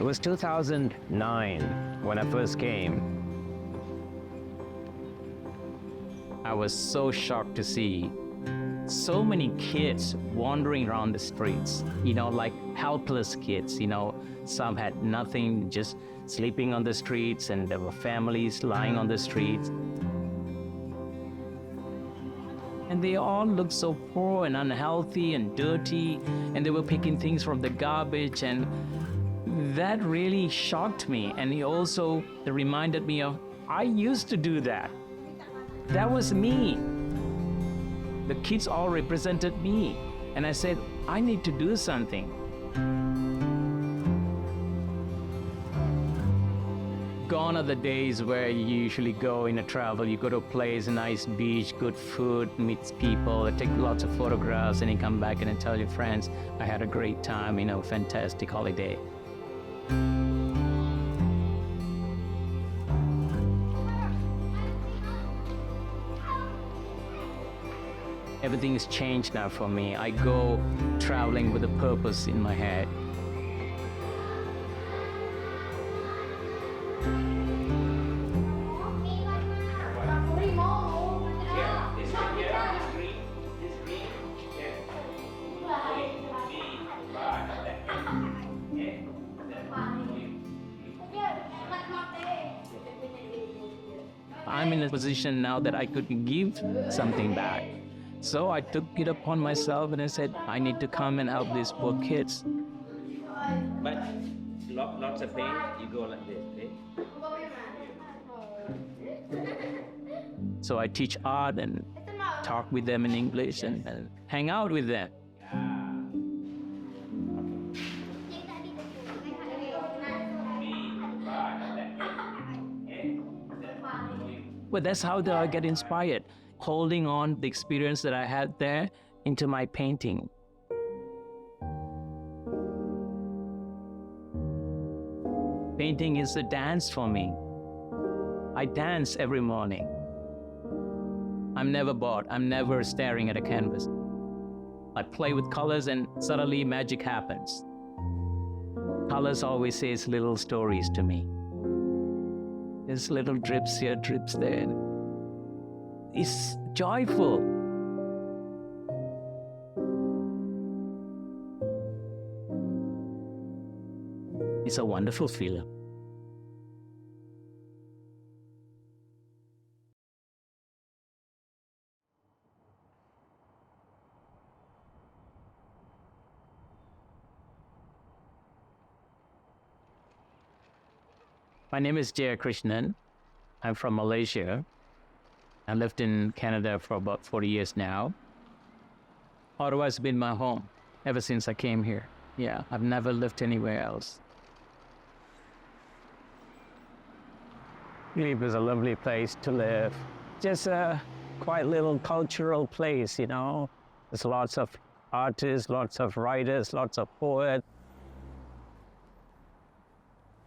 was 2009 when I first came. I was so shocked to see so many kids wandering around the streets, like helpless kids, some had nothing, just sleeping on the streets, and there were families lying on the streets. And they all looked so poor and unhealthy and dirty, and they were picking things from the garbage, and that really shocked me. And it also reminded me of, I used to do that. That was me. The kids all represented me. And I said, I need to do something. Gone are the days where you usually go in a travel, you go to a place, a nice beach, good food, meet people, take lots of photographs, and you come back and tell your friends, I had a great time, fantastic holiday. Everything has changed now for me. I go traveling with a purpose in my head. I'm in a position now that I could give something back. So I took it upon myself and I said, I need to come and help these poor kids. But lots of pain, you go like this, okay? So I teach art and talk with them in English and hang out with them. But that's how I get inspired, holding on the experience that I had there into my painting. Painting is a dance for me. I dance every morning. I'm never bored. I'm never staring at a canvas. I play with colors and suddenly magic happens. Colors always says little stories to me. There's little drips here, drips there. It's joyful. It's a wonderful feeling. My name is Jaya Krishnan. I'm from Malaysia. I lived in Canada for about 40 years now. Ottawa has been my home ever since I came here. Yeah, I've never lived anywhere else. It was a lovely place to live. Just a quite little cultural place, There's lots of artists, lots of writers, lots of poets.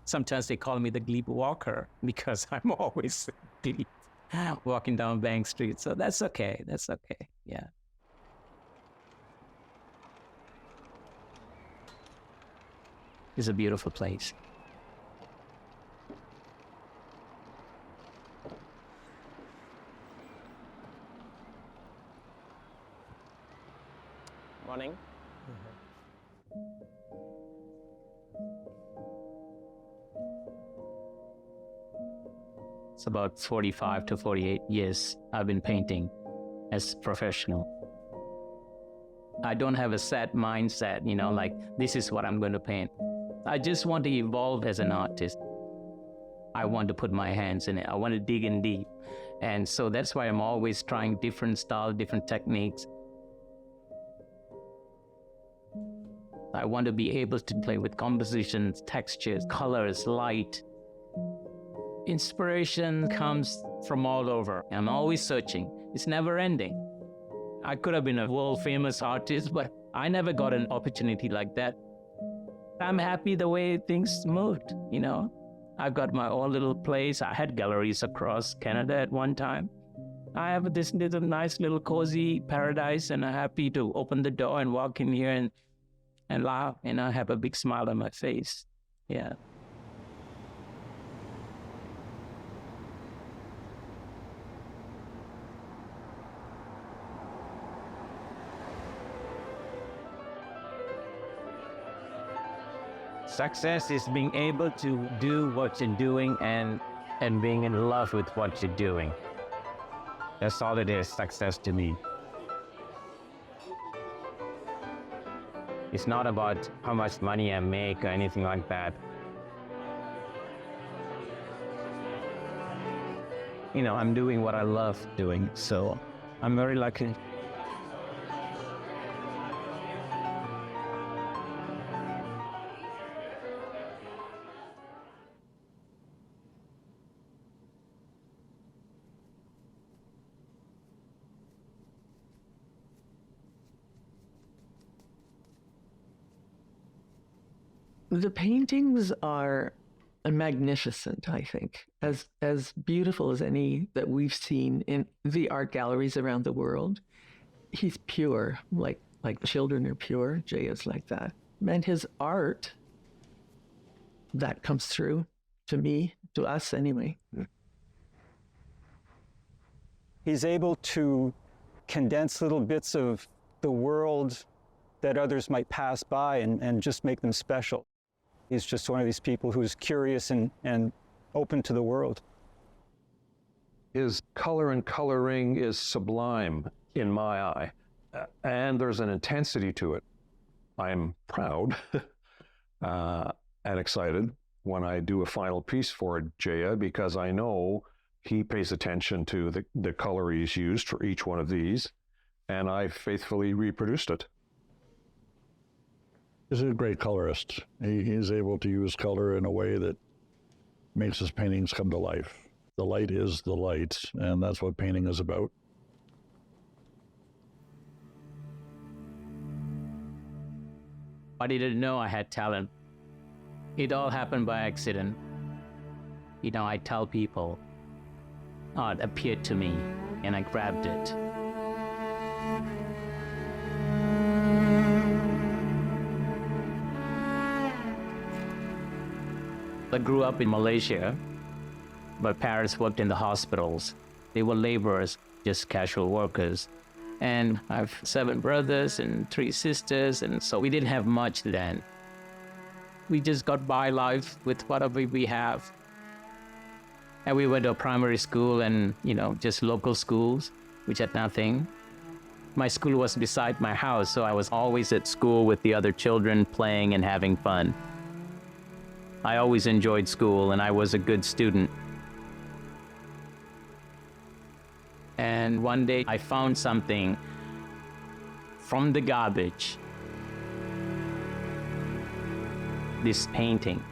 Sometimes they call me the glebe walker because I'm always glebe, walking down Bank Street. So that's okay. That's okay. Yeah. It's a beautiful place. Morning. It's about 45 to 48 years I've been painting as professional. I don't have a set mindset, like this is what I'm going to paint. I just want to evolve as an artist. I want to put my hands in it. I want to dig in deep. And so that's why I'm always trying different styles, different techniques. I want to be able to play with compositions, textures, colors, light. Inspiration comes from all over. I'm always searching. It's never ending. I could have been a world famous artist, but I never got an opportunity like that. I'm happy the way things moved, I've got my own little place. I had galleries across Canada at one time. I have this little nice little cozy paradise, and I'm happy to open the door and walk in here and laugh, and I have a big smile on my face. Yeah. Success is being able to do what you're doing and being in love with what you're doing. That's all it is, success to me. It's not about how much money I make or anything like that. You know, I'm doing what I love doing, so I'm very lucky. The paintings are magnificent, I think, as beautiful as any that we've seen in the art galleries around the world. He's pure, like children are pure. Jaya's like that. And his art, that comes through to me, to us anyway. He's able to condense little bits of the world that others might pass by and just make them special. He's just one of these people who's curious and open to the world. His color and coloring is sublime in my eye, and there's an intensity to it. I'm proud and excited when I do a final piece for Jaya, because I know he pays attention to the color he's used for each one of these, and I faithfully reproduced it. He's a great colorist. He's able to use color in a way that makes his paintings come to life. The light is the light, and that's what painting is about. I didn't know I had talent. It all happened by accident. You know, I tell people, art appeared to me, and I grabbed it. I grew up in Malaysia. My parents worked in the hospitals. They were laborers, just casual workers. And I have 7 brothers and 3 sisters, and so we didn't have much then. We just got by life with whatever we have. And we went to a primary school and, you know, just local schools, which had nothing. My school was beside my house, so I was always at school with the other children playing and having fun. I always enjoyed school, and I was a good student. And one day I found something from the garbage. This painting.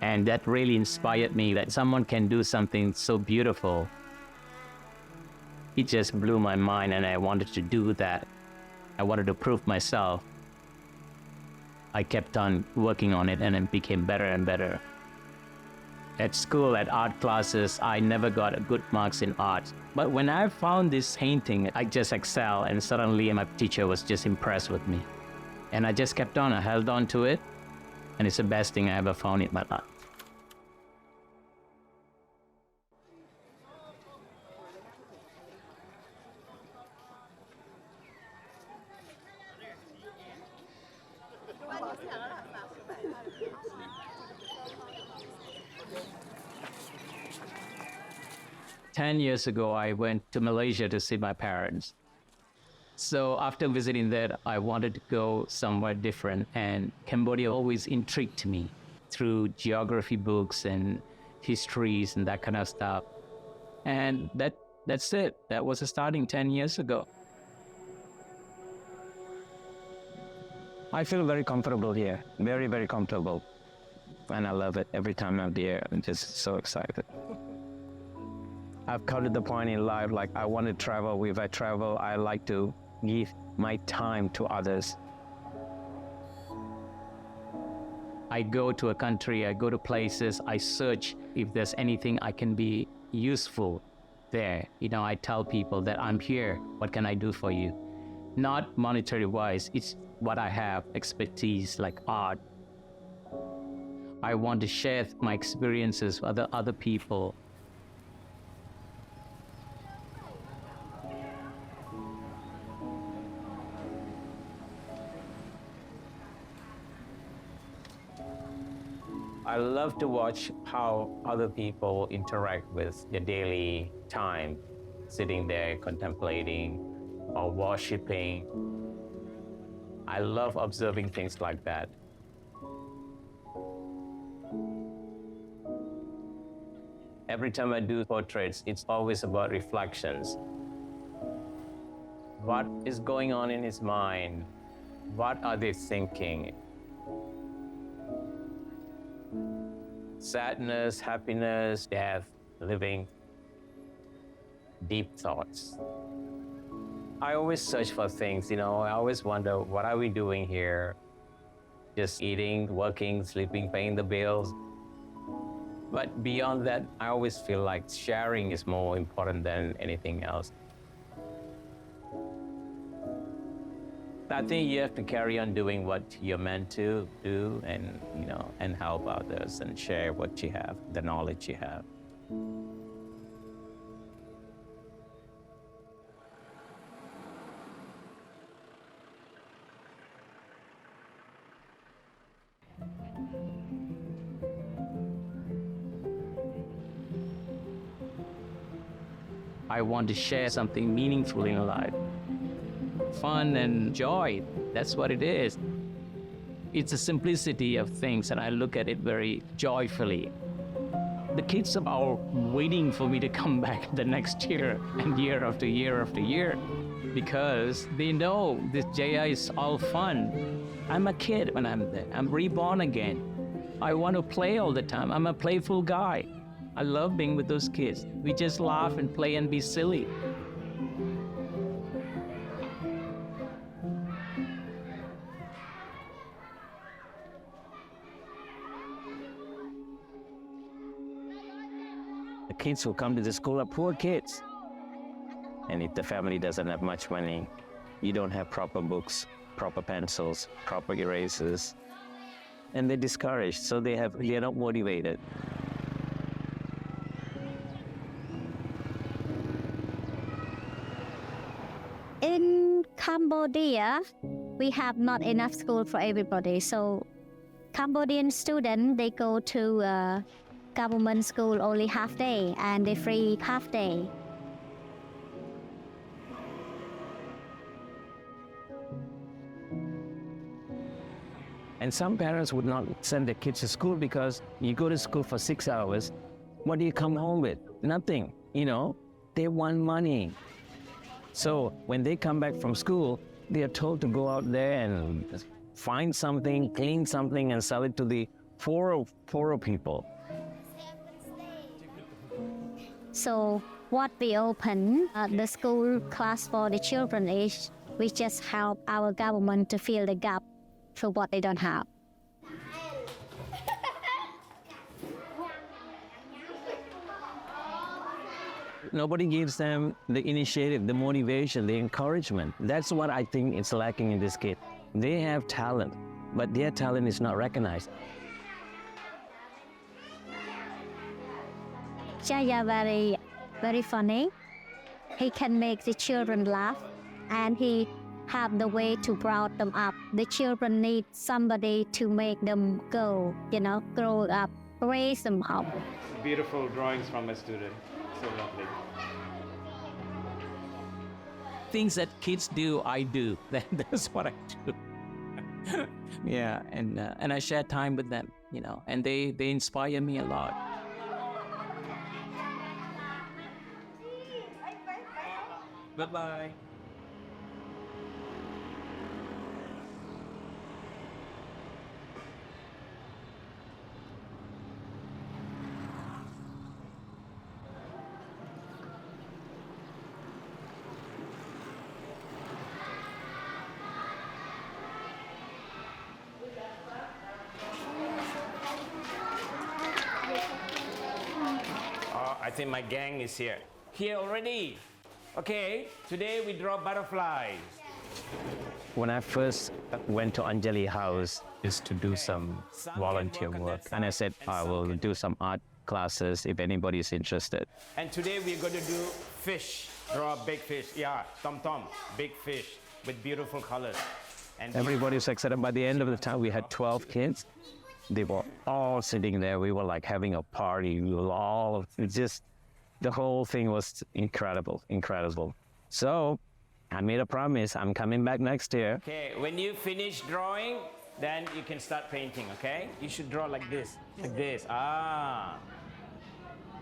And that really inspired me, that someone can do something so beautiful. It just blew my mind, and I wanted to do that. I wanted to prove myself. I kept on working on it, and it became better and better. At school, at art classes, I never got good marks in art. But when I found this painting, I just excelled, and suddenly my teacher was just impressed with me. And I just kept on, I held on to it, and it's the best thing I ever found in my life. Ten years ago, I went to Malaysia to see my parents. So after visiting there, I wanted to go somewhere different, and Cambodia always intrigued me through geography books and histories and that kind of stuff. And that's it. That was starting 10 years ago. I feel very comfortable here, very, very comfortable. And I love it. Every time I'm there, I'm just so excited. I've come to the point in life, like I want to travel. If I travel, I like to give my time to others. I go to a country, I go to places, I search if there's anything I can be useful there. You know, I tell people that I'm here, what can I do for you? Not monetary wise, it's what I have, expertise like art. I want to share my experiences with other people. I love to watch how other people interact with their daily time, sitting there contemplating or worshiping. I love observing things like that. Every time I do portraits, it's always about reflections. What is going on in his mind? What are they thinking? Sadness, happiness, death, living, deep thoughts. I always search for things, I always wonder, what are we doing here? Just eating, working, sleeping, paying the bills. But beyond that, I always feel like sharing is more important than anything else. I think you have to carry on doing what you're meant to do and, and help others and share what you have, the knowledge you have. I want to share something meaningful in life. Fun and joy, that's what it is. It's the simplicity of things, and I look at it very joyfully. The kids are all waiting for me to come back the next year and year after year after year, because they know this Jaya is all fun. I'm a kid when I'm there. I'm reborn again. I want to play all the time. I'm a playful guy. I love being with those kids. We just laugh and play and be silly. The kids who come to the school are poor kids. And if the family doesn't have much money, you don't have proper books, proper pencils, proper erasers, and they're discouraged, so they're not motivated. In Cambodia, we have not enough school for everybody. So Cambodian students, they go to government school only half day and they free half day. And some parents would not send their kids to school because you go to school for 6 hours. What do you come home with? Nothing, They want money. So when they come back from school, they are told to go out there and find something, clean something, and sell it to the poorer people. So what we open the school class for the children is we just help our government to fill the gap for what they don't have. Nobody gives them the initiative, the motivation, the encouragement. That's what I think is lacking in this kid. They have talent, but their talent is not recognized. Jaya very, very funny. He can make the children laugh, and he have the way to brought them up. The children need somebody to make them go, grow up, raise them up. Beautiful drawings from a student. So lovely. Things that kids do, I do. That's what I do. Yeah, and I share time with them, and they inspire me a lot. Bye-bye. I think my gang is here. Here already. Okay, today we draw butterflies. When I first went to Anjali's house is to do some volunteer work, and I said I will do some art classes if anybody is interested. And today we're going to do fish. Draw a big fish. Yeah, tom, big fish with beautiful colors. And Everybody's excited. By the end of the time, we had 12 kids, They were all sitting there. We were like having a party. We were all, it's just, the whole thing was incredible, incredible. So I made a promise. I'm coming back next year. Okay, when you finish drawing, then you can start painting, okay? You should draw like this, like this. Ah.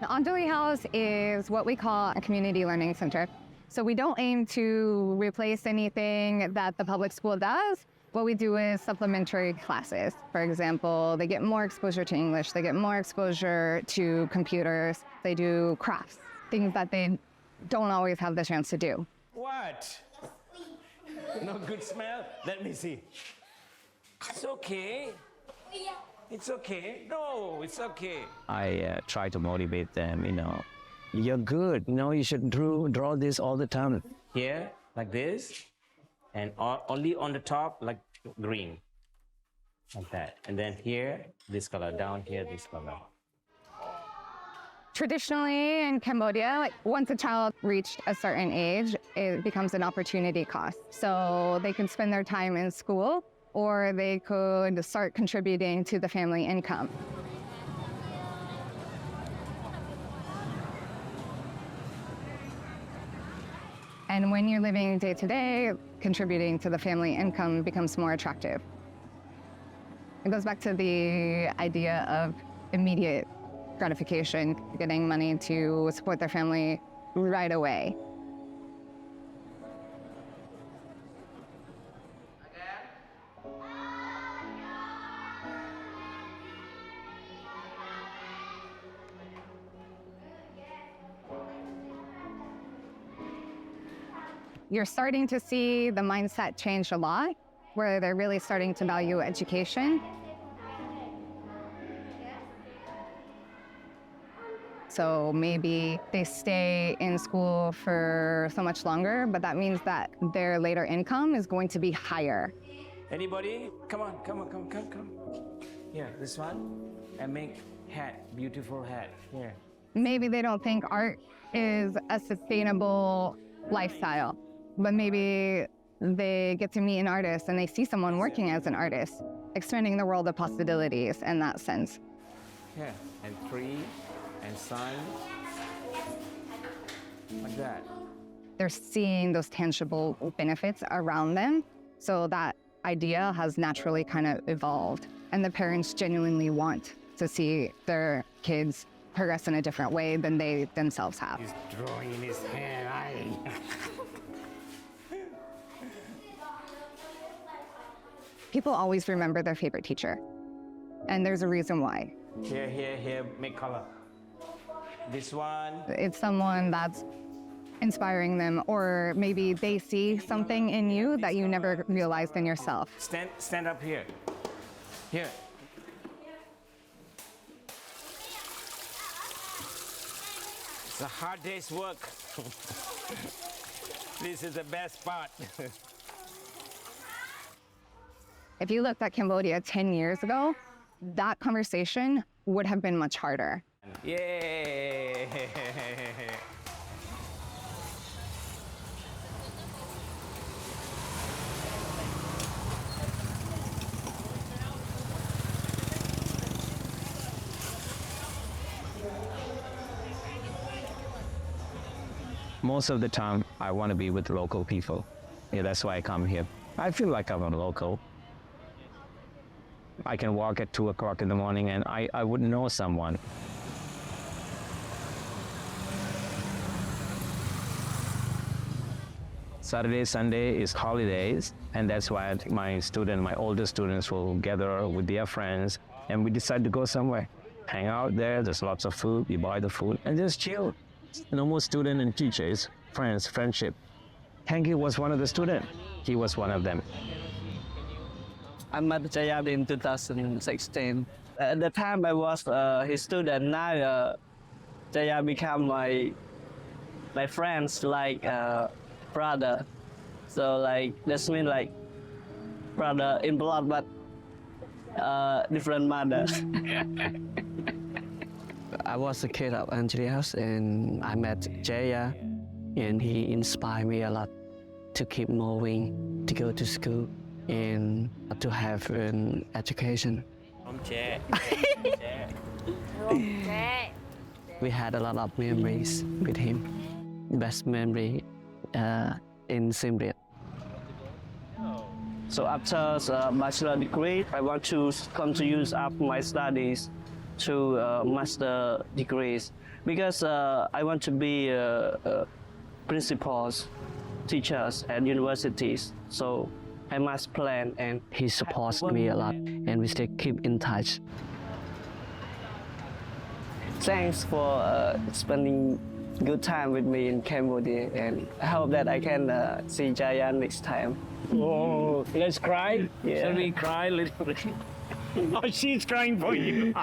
The Andali House is what we call a community learning center. So we don't aim to replace anything that the public school does. What we do is supplementary classes. For example, they get more exposure to English, they get more exposure to computers, they do crafts, things that they don't always have the chance to do. What? No good smell? Let me see. It's okay. It's okay. No, it's okay. I try to motivate them, you're good, you should draw this all the time. Here, like this, and only on the top, like green, like that. And then here, this color, down here, this color. Traditionally in Cambodia, once a child reached a certain age, it becomes an opportunity cost. So they can spend their time in school, or they could start contributing to the family income. And when you're living day to day, contributing to the family income becomes more attractive. It goes back to the idea of immediate gratification, getting money to support their family right away. You're starting to see the mindset change a lot, where they're really starting to value education. So maybe they stay in school for so much longer, but that means that their later income is going to be higher. Anybody? Come on. Here, this one. And make hat, beautiful hat. Here. Maybe they don't think art is a sustainable lifestyle, but maybe they get to meet an artist and they see someone working as an artist, expanding the world of possibilities in that sense. Here, and tree, and sun, like that. They're seeing those tangible benefits around them, so that idea has naturally kind of evolved. And the parents genuinely want to see their kids progress in a different way than they themselves have. He's drawing in his hand. People always remember their favorite teacher, and there's a reason why. Here, make color. This one. It's someone that's inspiring them, or maybe they see something in you that you never realized in yourself. Stand up here. Here. It's a hard day's work. This is the best part. If you looked at Cambodia 10 years ago, that conversation would have been much harder. Yay! Most of the time, I want to be with local people. Yeah, that's why I come here. I feel like I'm a local. I can walk at 2 o'clock in the morning and I would know someone. Saturday, Sunday is holidays, and that's why my older students will gather with their friends, and we decide to go somewhere. Hang out there, there's lots of food, we buy the food, and just chill. More student and teachers, friends, friendship. Hanky was one of the students. He was one of them. I met Jaya in 2016. At the time, I was his student. Now, Jaya became my friends, like brother. So, like, that's mean like brother in blood, but different mother. I was a kid of Angeli House, and I met Jaya, and he inspired me a lot to keep moving, to go to school, and to have an education. We had a lot of memories with him. Best memory in Siem Reap. So after bachelor degree, I want to continue up my studies to master degrees because I want to be principals, teachers at universities. So I must plan, and he supports me a lot, and we still keep in touch. Thanks for spending good time with me in Cambodia, and I hope that I can see Jaya next time. Oh, let's cry. Yeah. Shall we cry? Let's. Oh, she's crying for you.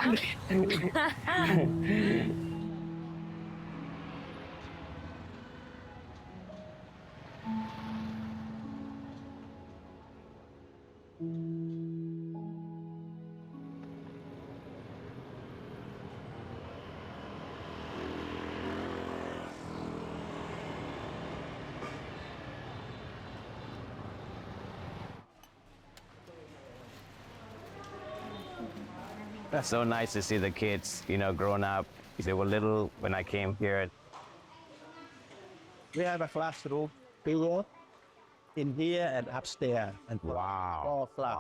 That's so nice to see the kids, grown up. They were little when I came here. We have a classroom below, in here and upstairs. And Wow. all flat.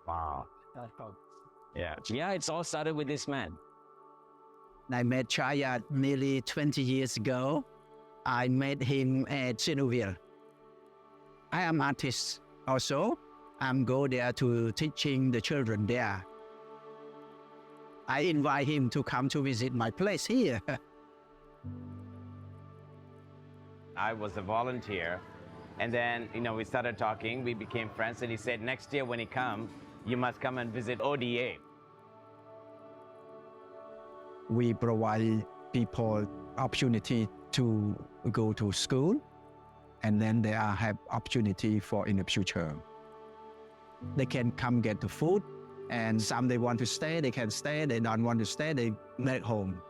Wow. Yeah, it's all started with this man. I met Jaya nearly 20 years ago. I met him at Cinematography. I am artist also. I'm go there to teaching the children there. I invite him to come to visit my place here. I was a volunteer, and then, we started talking, we became friends, and he said, next year when he comes, you must come and visit ODA. We provide people opportunity to go to school, and then they have opportunity for in the future. They can come get the food, and some they want to stay, they can stay. They don't want to stay, they make home.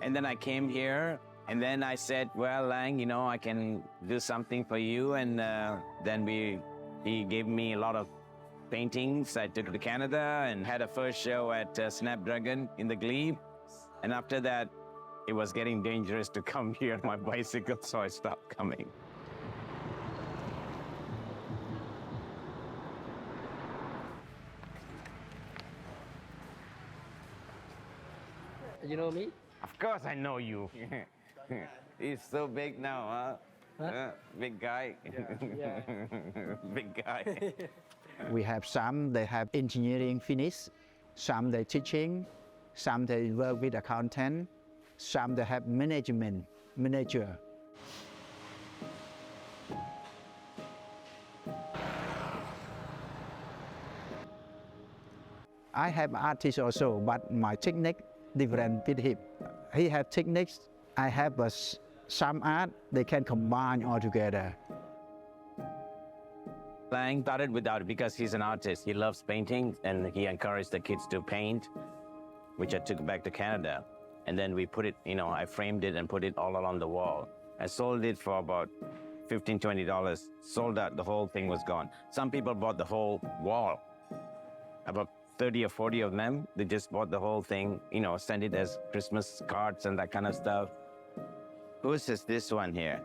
And then I came here, and then I said, well, Lang, I can do something for you. And then he gave me a lot of paintings. I took it to Canada and had a first show at Snapdragon in the Glebe. And after that, it was getting dangerous to come here on my bicycle, so I stopped coming. You know me? Of course I know you. He's so big now, huh? Big guy. Yeah. Big guy. We have some, they have engineering finish, some they teaching, some they work with accountant, some they have manager. I have artist also, but my technique different with him. He have techniques, I have some art, they can combine all together. Lang started without it because he's an artist. He loves painting, and he encouraged the kids to paint, which I took back to Canada. And then we put it, I framed it and put it all along the wall. I sold it for about $15, $20. Sold out, the whole thing was gone. Some people bought the whole wall. About 30 or 40 of them, they just bought the whole thing, sent it as Christmas cards and that kind of stuff. Who's this one here?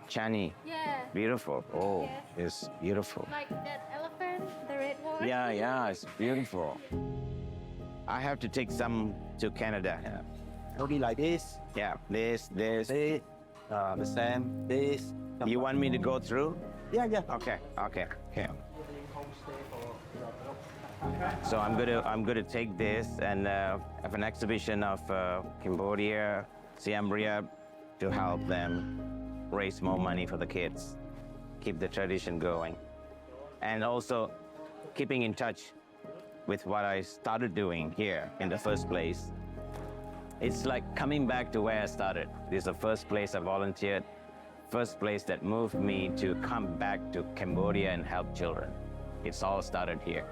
Chani. Yeah. Beautiful. Oh, Yes. it's beautiful. Like that elephant, the red one. Yeah, it's beautiful. I have to take some to Canada. It'll be like this, Yeah, this. the same, this. You want me to go through? Yeah. Okay. So I'm gonna take this and have an exhibition of Cambodia, Siem Reap, to help them raise more money for the kids, keep the tradition going, and also keeping in touch with what I started doing here in the first place. It's like coming back to where I started. This is the first place I volunteered, first place that moved me to come back to Cambodia and help children. It's all started here.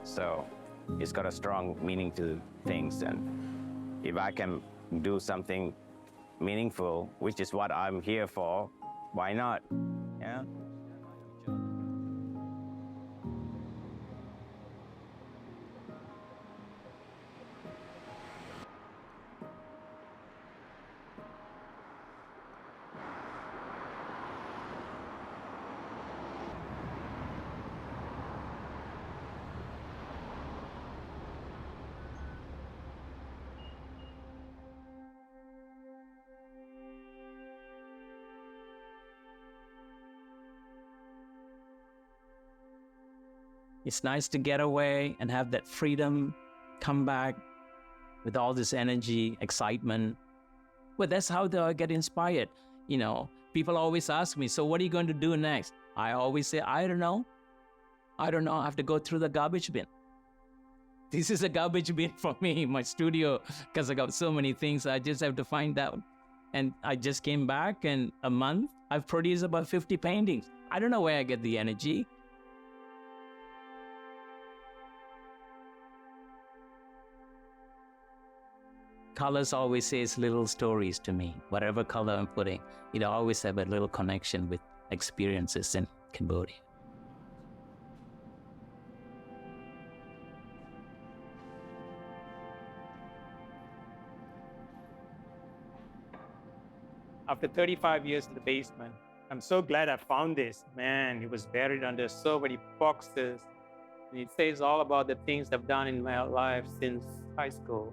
So it's got a strong meaning to things, and if I can do something meaningful, which is what I'm here for, why not? Yeah. It's nice to get away and have that freedom, come back with all this energy, excitement. But that's how I get inspired. You know, people always ask me, so what are you going to do next? I always say, I don't know. I don't know. I have to go through the garbage bin. This is a garbage bin for me, my studio, because I got so many things. I just have to find out. And I just came back, and a month, I've produced about 50 paintings. I don't know where I get the energy. Colors always says little stories to me. Whatever color I'm putting, it always have a little connection with experiences in Cambodia. After 35 years in the basement, I'm so glad I found this. Man, it was buried under so many boxes. And it says all about the things I've done in my life since high school.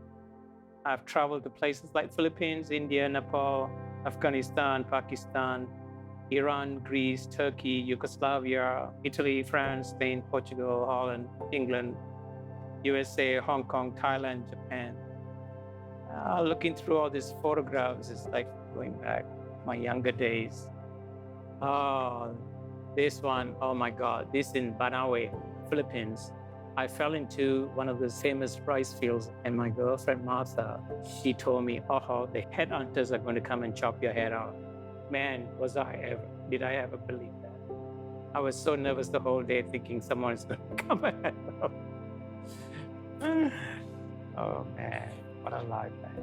I've traveled to places like Philippines, India, Nepal, Afghanistan, Pakistan, Iran, Greece, Turkey, Yugoslavia, Italy, France, Spain, Portugal, Holland, England, USA, Hong Kong, Thailand, Japan. Looking through all these photographs is like going back my younger days. Oh, this one, oh my God, this in Bandemer, Philippines. I fell into one of the famous rice fields, and my girlfriend Martha, she told me, oh, the headhunters are going to come and chop your head off. Man, did I ever believe that? I was so nervous the whole day thinking someone is going to come and oh man, what a life, man.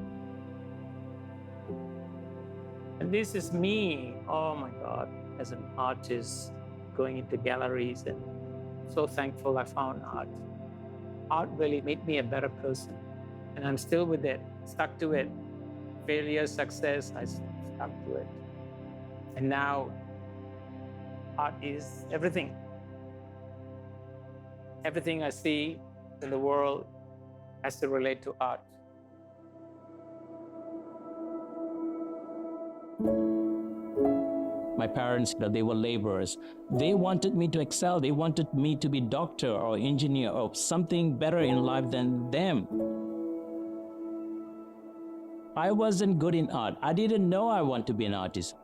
And this is me, oh my God, as an artist, going into galleries, and so thankful I found art. Art really made me a better person, and I'm still with it, stuck to it. Failure, success, I stuck to it. And now, art is everything. Everything I see in the world has to relate to art. My parents, they were laborers. They wanted me to excel. They wanted me to be doctor or engineer or something better in life than them. I wasn't good in art. I didn't know I want to be an artist.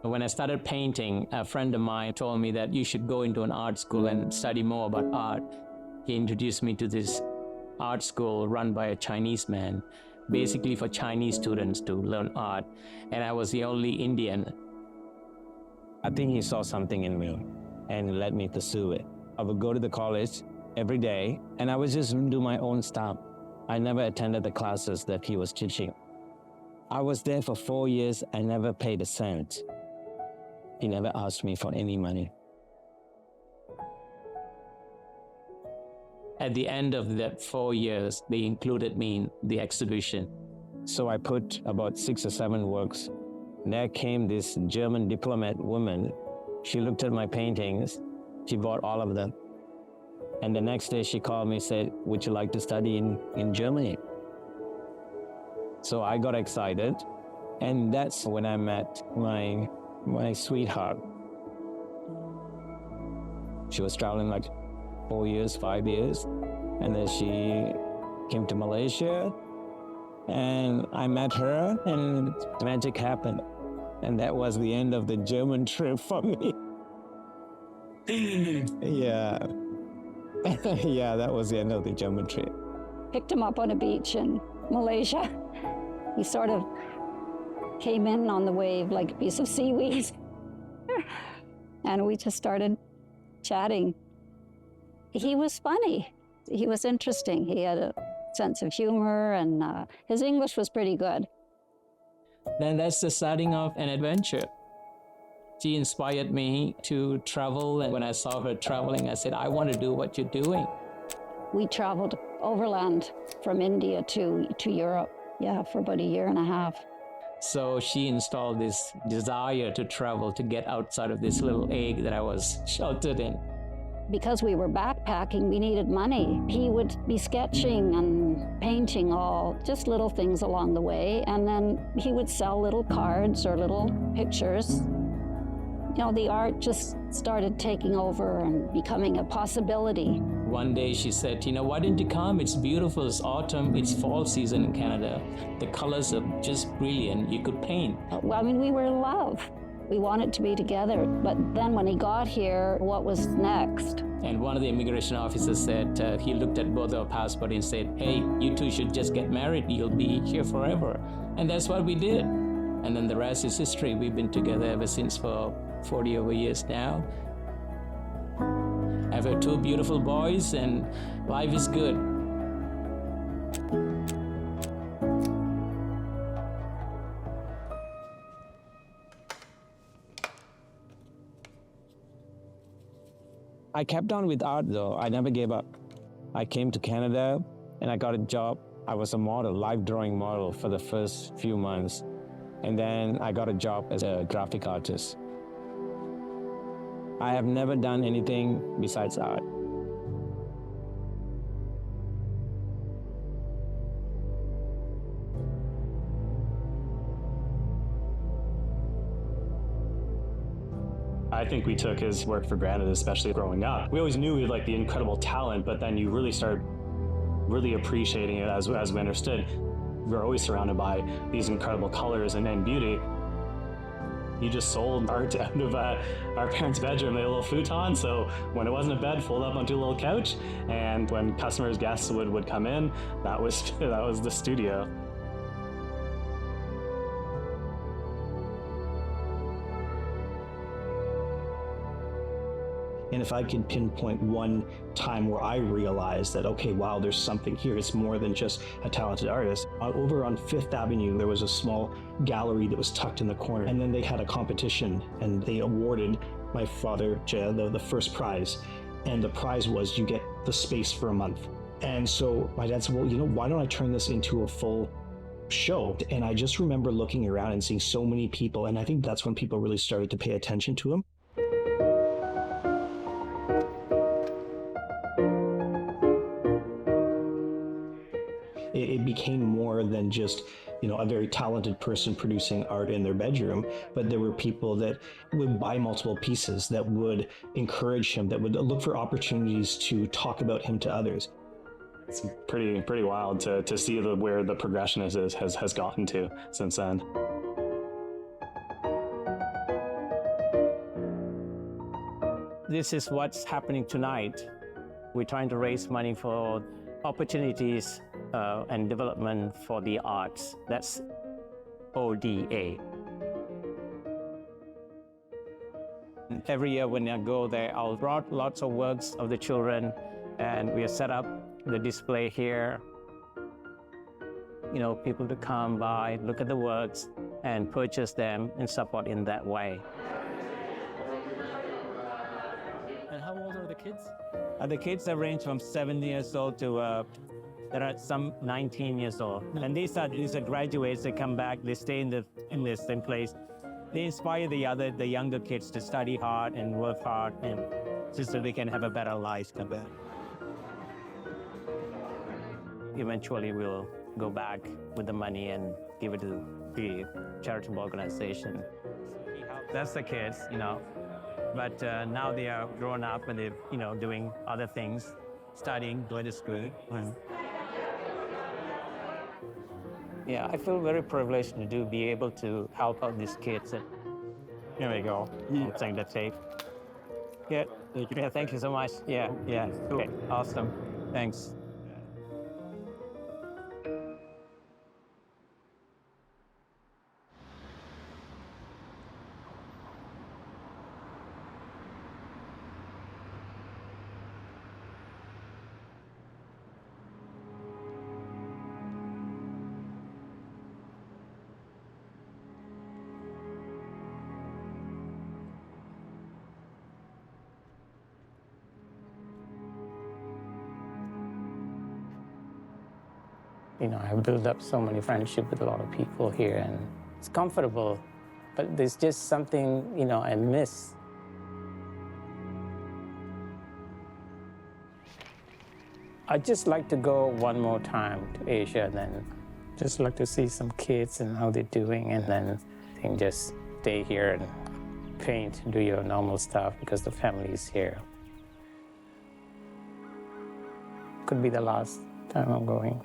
When I started painting, a friend of mine told me that you should go into an art school and study more about art. He introduced me to this art school run by a Chinese man, basically for Chinese students to learn art. And I was the only Indian. I think he saw something in me and let me pursue it. I would go to the college every day, and I would just do my own stuff. I never attended the classes that he was teaching. I was there for 4 years. I never paid a cent. He never asked me for any money. At the end of that 4 years, they included me in the exhibition. So I put about 6 or 7 works. There came this German diplomat woman. She looked at my paintings. She bought all of them. And the next day she called me and said, would you like to study in Germany? So I got excited. And that's when I met my sweetheart. She was traveling like 4 years, 5 years. And then she came to Malaysia. And I met her, and magic happened. And that was the end of the German trip for me. Yeah. Yeah, that was the end of the German trip. Picked him up on a beach in Malaysia. He sort of came in on the wave like a piece of seaweed. And we just started chatting. He was funny. He was interesting. He had a sense of humor, and his English was pretty good. Then that's the starting of an adventure. She inspired me to travel, and when I saw her traveling, I said, I want to do what you're doing. We traveled overland from India to Europe, for about 1.5 years. So she installed this desire to travel, to get outside of this little egg that I was sheltered in. Because we were backpacking, we needed money. He would be sketching and painting just little things along the way, and then he would sell little cards or little pictures. You know, the art just started taking over and becoming a possibility. One day she said, why didn't you come? It's beautiful, it's autumn, it's fall season in Canada. The colors are just brilliant, you could paint. Well, I mean, we were in love. We wanted to be together. But then when he got here, what was next? And one of the immigration officers said, he looked at both our passports and said, hey, you two should just get married, you'll be here forever. And that's what we did. And then the rest is history. We've been together ever since for 40 over years now. I have 2 beautiful boys and life is good. I kept on with art though, I never gave up. I came to Canada and I got a job. I was a model, live drawing model for the first few months. And then I got a job as a graphic artist. I have never done anything besides art. I think we took his work for granted, especially growing up. We always knew he had like the incredible talent, but then you really start really appreciating it as we understood. We're always surrounded by these incredible colors and beauty. You just sold art out of our parents' bedroom. They had a little futon, so when it wasn't a bed, fold up onto a little couch. And when customers, guests would come in, that was the studio. And if I could pinpoint one time where I realized that, okay, wow, there's something here. It's more than just a talented artist. Over on 5th Avenue, there was a small gallery that was tucked in the corner. And then they had a competition and they awarded my father, Jaya, the first prize. And the prize was you get the space for a month. And so my dad said, well, why don't I turn this into a full show? And I just remember looking around and seeing so many people. And I think that's when people really started to pay attention to him. It became more than just, a very talented person producing art in their bedroom, but there were people that would buy multiple pieces, that would encourage him, that would look for opportunities to talk about him to others. It's pretty wild to see where the progression has gotten to since then. This is what's happening tonight. We're trying to raise money for opportunities and development for the arts. That's ODA. Every year when I go there, I'll brought lots of works of the children, and we have set up the display here. People to come by, look at the works, and purchase them and support in that way. And how old are the kids? The kids have ranged from 7 years old to there are some 19 years old. And these are graduates that come back, they stay in the same place. They inspire the younger kids to study hard and work hard, and just so they can have a better life. Eventually we'll go back with the money and give it to the charitable organization. That's the kids, But now they are grown up and they're, doing other things, studying, going to school. Yeah, I feel very privileged to be able to help out these kids. Here we go. I'm taking the tape. Yeah, thank you so much. Yeah. Okay, awesome. Thanks. I've built up so many friendships with a lot of people here, and it's comfortable, but there's just something, I miss. I'd just like to go one more time to Asia, and then just like to see some kids and how they're doing, and then I think just stay here and paint, do your normal stuff because the family is here. Could be the last time I'm going.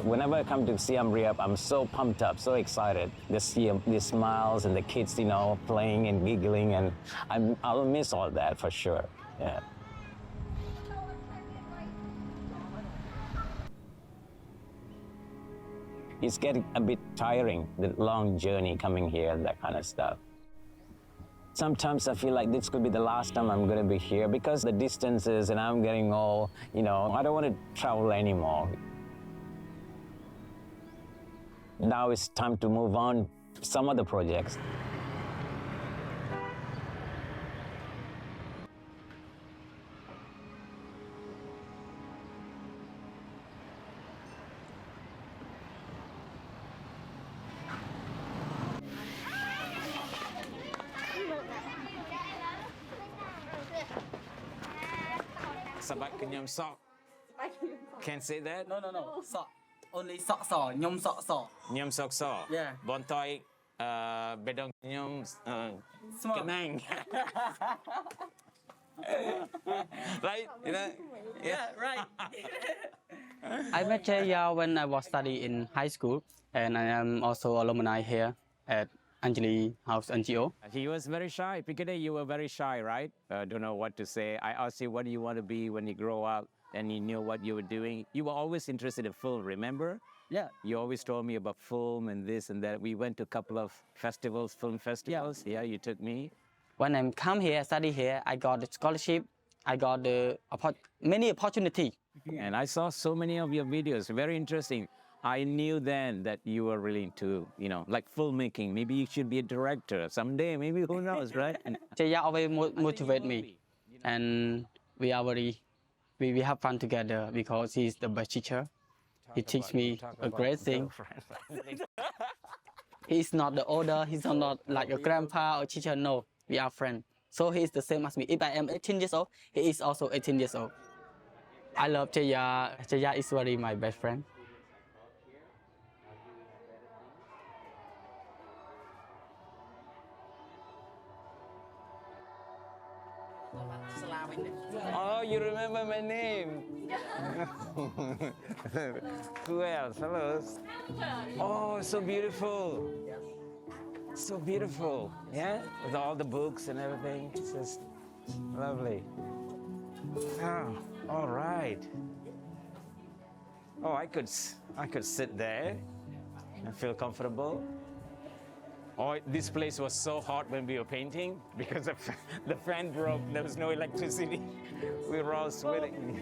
Whenever I come to Siem Reap, I'm so pumped up, so excited. To see the smiles and the kids, you know, playing and giggling, and I'll miss all that for sure. Yeah. It's getting a bit tiring, the long journey coming here and that kind of stuff. Sometimes I feel like this could be the last time I'm going to be here because the distances and I'm getting all, you know, I don't want to travel anymore. Now it's time to move on to some other projects. Sabat kenyam sok. Can't say that? No. Sok. Only sok sok. Nyom sok sok. Nyam sok sok. Yeah. Bontoi bedong nyam kenang. Right? You know? Yeah, right. I met Jaya when I was studying in high school, and I am also alumni here at Anjali House NGO. He was very shy. Piquette, you were very shy, right? Don't know what to say. I asked you, what do you want to be when you grow up? And you knew what you were doing. You were always interested in film, remember? Yeah. You always told me about film and this and that. We went to a couple of festivals, film festivals. Yeah, you took me. When I come here, study here, I got a scholarship. I got many opportunity. And I saw so many of your videos, very interesting. I knew then that you were really into, you know, like filmmaking. Maybe you should be a director someday, maybe, who knows, right? Jaya always motivate me. And we have fun together because he's the best teacher. He teach me a great thing. He's not the older, he's not like a grandpa or teacher, no, we are friends. So he's the same as me. If I am 18 years old, he is also 18 years old. I love Jaya. Jaya is really my best friend. Oh, you remember my name? Who else? Hello. Oh, so beautiful. So beautiful. Yeah? With all the books and everything. It's just lovely. Oh, all right. Oh, I could sit there and feel comfortable. Oh, this place was so hot when we were painting because the fan broke. There was no electricity. We were all sweating.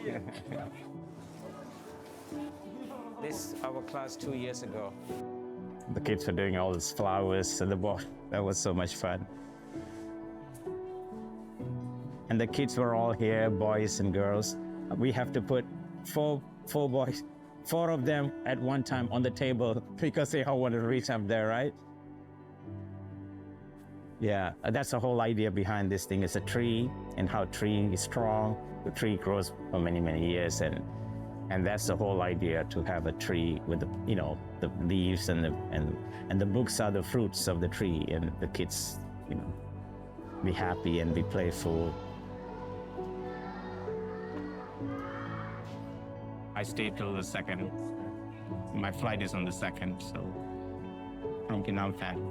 This our class 2 years ago. The kids were doing all these flowers and the boy. That was so much fun. And the kids were all here, boys and girls. We have to put four boys, 4 of them at one time on the table because they all want to reach up there, right? Yeah, that's the whole idea behind this thing. It's a tree and how tree is strong. The tree grows for many, many years, and that's the whole idea, to have a tree with the, you know, the leaves and the books are the fruits of the tree, and the kids, you know, be happy and be playful. I stayed till the 2nd. My flight is on the 2nd, so from Vietnam fan.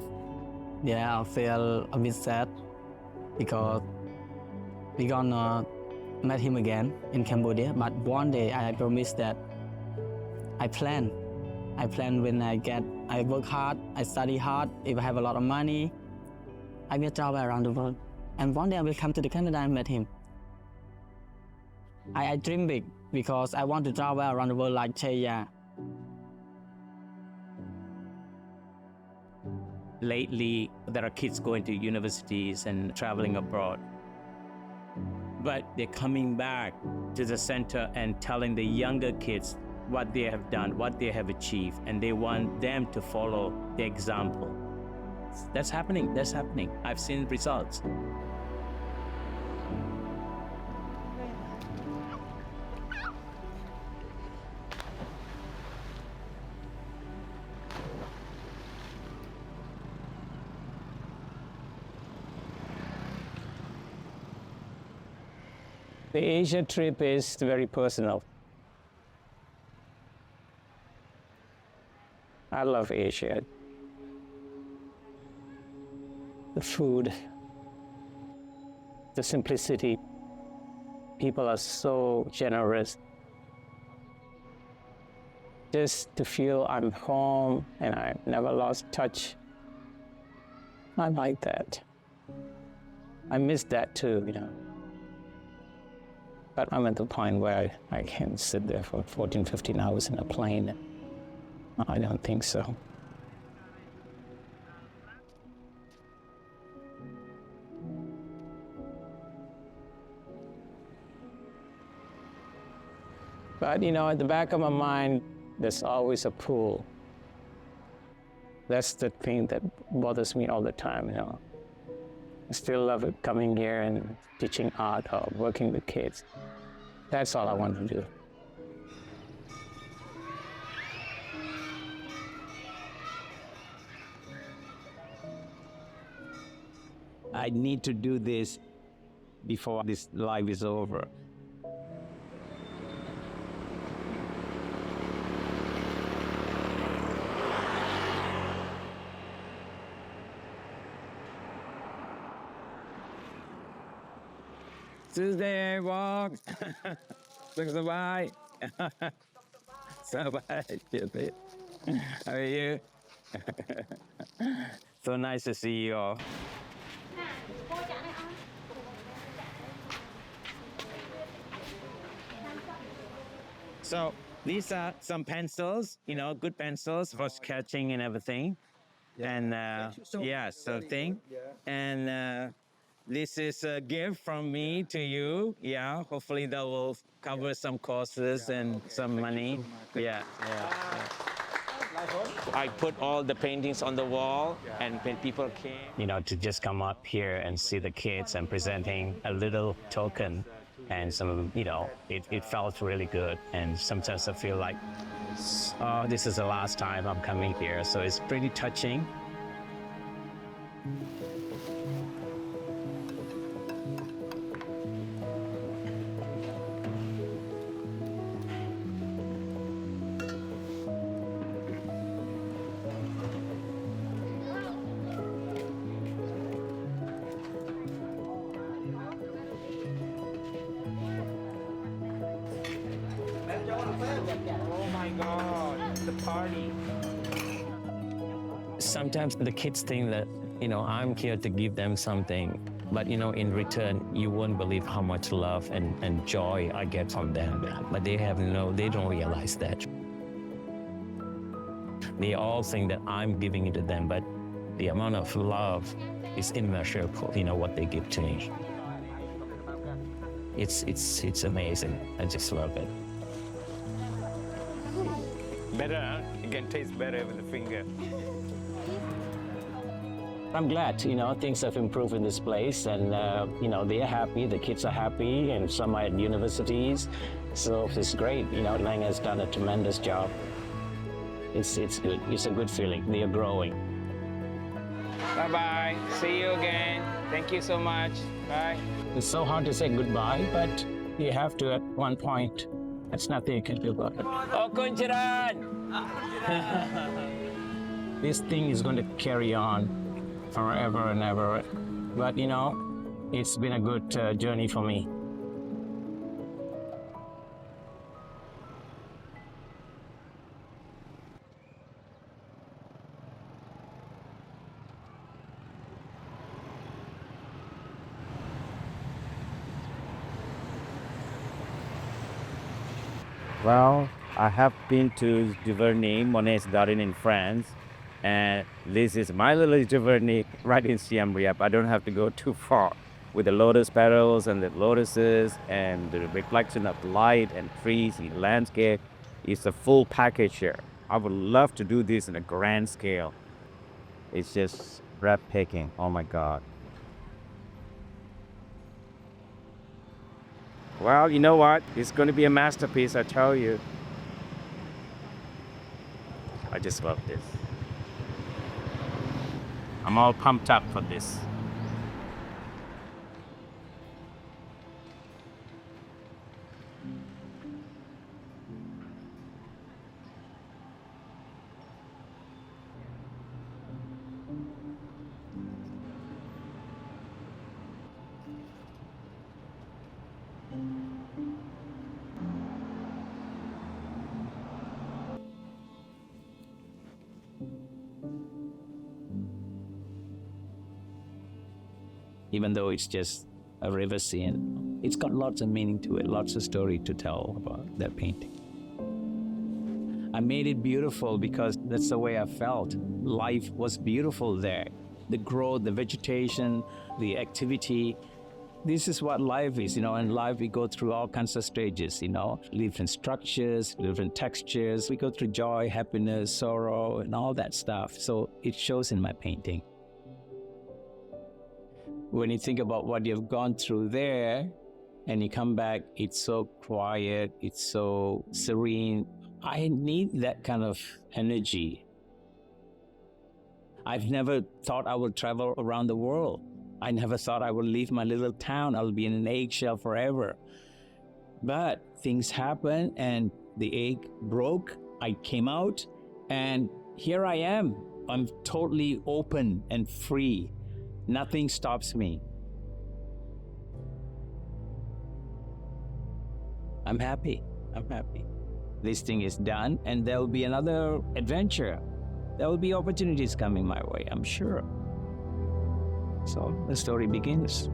Yeah, I feel a bit sad because we're gonna meet him again in Cambodia. But one day I promise that I plan when I work hard, I study hard. If I have a lot of money, I will travel around the world. And one day I will come to the Canada and meet him. I dream big because I want to travel around the world like Jaya. Lately, there are kids going to universities and traveling abroad. But they're coming back to the center and telling the younger kids what they have done, what they have achieved, and they want them to follow the example. That's happening. I've seen results. The Asia trip is very personal. I love Asia. The food, the simplicity. People are so generous. Just to feel I'm home and I never lost touch. I like that. I miss that too, you know. But I'm at the point where I can sit there for 14, 15 hours in a plane. I don't think so. But, you know, at the back of my mind, there's always a pool. That's the thing that bothers me all the time, you know. I still love it coming here and teaching art or working with kids. That's all I want to do. I need to do this before this life is over. Tuesday walk. Look at the bye. So bye. How are you? So nice to see you all. So these are some pencils, you know, good pencils for sketching and everything. And yeah, so thing. And this is a gift from me to you. Yeah, hopefully that will cover some courses and some money. Yeah. I put all the paintings on the wall, and when people came, you know, to just come up here and see the kids and presenting a little token and some, you know, it felt really good. And sometimes I feel like, oh, this is the last time I'm coming here. So it's pretty touching. Oh my God, the party. Sometimes the kids think that, you know, I'm here to give them something, but, you know, in return, you won't believe how much love and joy I get from them. But they don't realize that. They all think that I'm giving it to them, but the amount of love is immeasurable, you know, what they give to me. It's amazing. I just love it. Better, huh? You can taste better with the finger. I'm glad, you know, things have improved in this place, and, you know, they're happy, the kids are happy, and some are at universities. So it's great, you know, Lang has done a tremendous job. It's good, it's a good feeling, they are growing. Bye-bye, see you again. Thank you so much, bye. It's so hard to say goodbye, but you have to at one point. That's nothing you can do about it. Oh, Kuncharan! This thing is going to carry on forever and ever. But, you know, it's been a good journey for me. Well, I have been to Duvernay, Monet's garden in France, And this is my little journey right in Siem Reap. I don't have to go too far with the lotus petals and the lotuses and the reflection of light and trees and the landscape. It's a full package here. I would love to do this in a grand scale. It's just breathtaking. Oh my God. Well, you know what? It's going to be a masterpiece, I tell you. I just love this. I'm all pumped up for this. Even though it's just a river scene, it's got lots of meaning to it, lots of story to tell about that painting. I made it beautiful because that's the way I felt. Life was beautiful there. The growth, the vegetation, the activity. This is what life is, in life we go through all kinds of stages, different structures, different textures. We go through joy, happiness, sorrow, and all that stuff. So it shows in my painting. When you think about what you've gone through there and you come back, it's so quiet, it's so serene. I need that kind of energy. I've never thought I would travel around the world. I never thought I would leave my little town. I'll be in an eggshell forever. But things happened and the egg broke. I came out and here I am. I'm totally open and free. Nothing stops me. I'm happy. This thing is done and there will be another adventure. There will be opportunities coming my way, I'm sure. So the story begins.